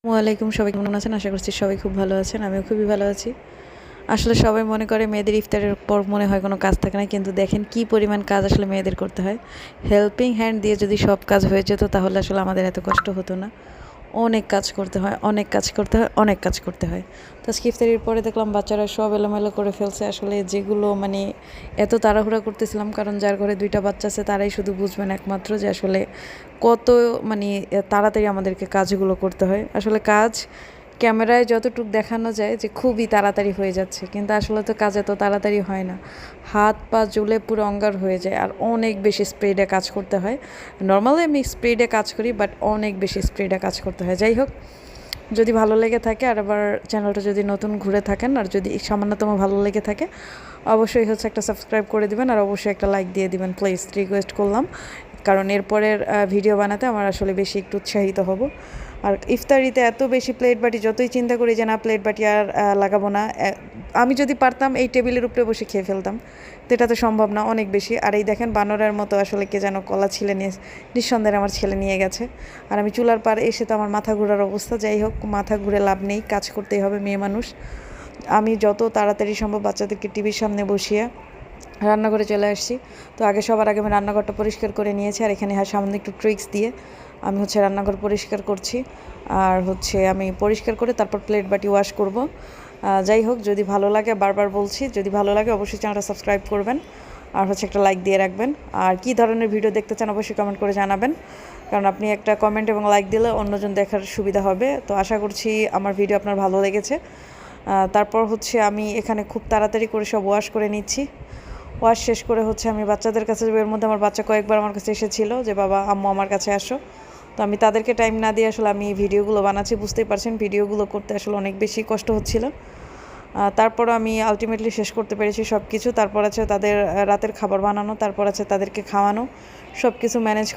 ওয়ালাইকুম, সবাই কেমন আছেন? আশা করছি সবাই খুব ভালো আছেন। আমিও খুবই ভালো আছি। আসলে সবাই মনে করে মেয়েদের ইফতারের পর মনে হয় কোনো কাজ থাকে না, কিন্তু দেখেন কি পরিমাণ কাজ আসলে মেয়েদের করতে হয়। হেল্পিং হ্যান্ড দিয়ে যদি সব কাজ হয়ে যেত তাহলে আসলে আমাদের এত কষ্ট হতো না। অনেক কাজ করতে হয়, অনেক কাজ করতে হয়, অনেক কাজ করতে হয়। তো আজকে ইফতারির পরে দেখলাম বাচ্চারা সব এলোমেলো করে ফেলছে। আসলে যেগুলো মানে এত তাড়াহুড়া করতেছিলাম, কারণ যার ঘরে 2টা বাচ্চা আছে তারাই শুধু বুঝবেন একমাত্র যে আসলে কত মানে তাড়াতাড়ি আমাদেরকে কাজগুলো করতে হয়। আসলে কাজ ক্যামেরায় যতটুকু দেখানো যায় যে খুবই তাড়াতাড়ি হয়ে যাচ্ছে, কিন্তু আসলে তো কাজ এত তাড়াতাড়ি হয় না। হাত পা জ্বলে পুরো অঙ্গার হয়ে যায়, আর অনেক বেশি স্পিডে কাজ করতে হয়। নর্মালি আমি স্পিডে কাজ করি, বাট অনেক বেশি স্পিডে কাজ করতে হয়। যাই হোক, যদি ভালো লেগে থাকে আর আবার চ্যানেলটা যদি নতুন ঘুরে থাকেন আর যদি সামান্যতম ভালো লেগে থাকে, অবশ্যই একটা সাবস্ক্রাইব করে দিবেন আর অবশ্যই একটা লাইক দিয়ে দিবেন, প্লিজ রিকোয়েস্ট করলাম। কারণ এরপরের ভিডিও বানাতে আমার আসলে বেশি একটু উৎসাহিত হব। আর ইফতারিতে এত বেশি প্লেট বাটি, যতই চিন্তা করি যে না প্লেট বাটি আর লাগাবো না, আমি যদি পারতাম এই টেবিলের উপরে বসে খেয়ে ফেলতাম, তো এটা তো সম্ভব না, অনেক বেশি। আর এই দেখেন বানরের মতো আসলে কে যেন কলা ছিলে নিয়ে নিঃসন্দেহে আমার ছেলে নিয়ে গেছে। আর আমি চুলার পাড়ে এসে তো আমার মাথা ঘোরার অবস্থা। যাই হোক, মাথা ঘুরে লাভ নেই, কাজ করতেই হবে, মেয়ে মানুষ। আমি যত তাড়াতাড়ি সম্ভব বাচ্চাদেরকে টিভির সামনে বসিয়ে রান্নাঘরে চলে আসছি। তো সবার আগে আমি রান্নাঘরটা পরিষ্কার করে নিয়েছি, আর এখানে সামান্য একটু ট্রিক্স দিয়ে আমি রান্নাঘর পরিষ্কার করছি। আর আমি পরিষ্কার করে তারপর প্লেট বাটি ওয়াশ করব। যাই হোক, যদি ভালো লাগে, বারবার বলছি, যদি ভালো লাগে অবশ্যই চ্যানেলটা সাবস্ক্রাইব করবেন আর একটা লাইক দিয়ে রাখবেন। আর কী ধরনের ভিডিও দেখতে চান অবশ্যই কমেন্ট করে জানাবেন, কারণ আপনি একটা কমেন্ট এবং লাইক দিলে অন্যজন দেখার সুবিধা হবে। তো আশা করছি আমার ভিডিও আপনার ভালো লেগেছে। তারপর আমি এখানে খুব তাড়াতাড়ি করে সব ওয়াশ করে নিচ্ছি। ওয়াশ শেষ করে আমি বাচ্চাদের কাছে যাবো। এর মধ্যে আমার বাচ্চা কয়েকবার আমার কাছে এসেছিলো যে বাবা আম্মু আমার কাছে আসো। তো আমি তাদেরকে টাইম না দিয়ে আসলে আমি ভিডিওগুলো বানাচ্ছি। বুঝতেই পারছেন ভিডিওগুলো করতে আসলে অনেক বেশি কষ্ট হচ্ছিল। তারপর আমি আলটিমেটলি শেষ করতে পেরেছি সব কিছু। তারপর আছে তাদের রাতের খাবার বানানো, তারপর আছে তাদেরকে খাওয়ানো, সব কিছু ম্যানেজ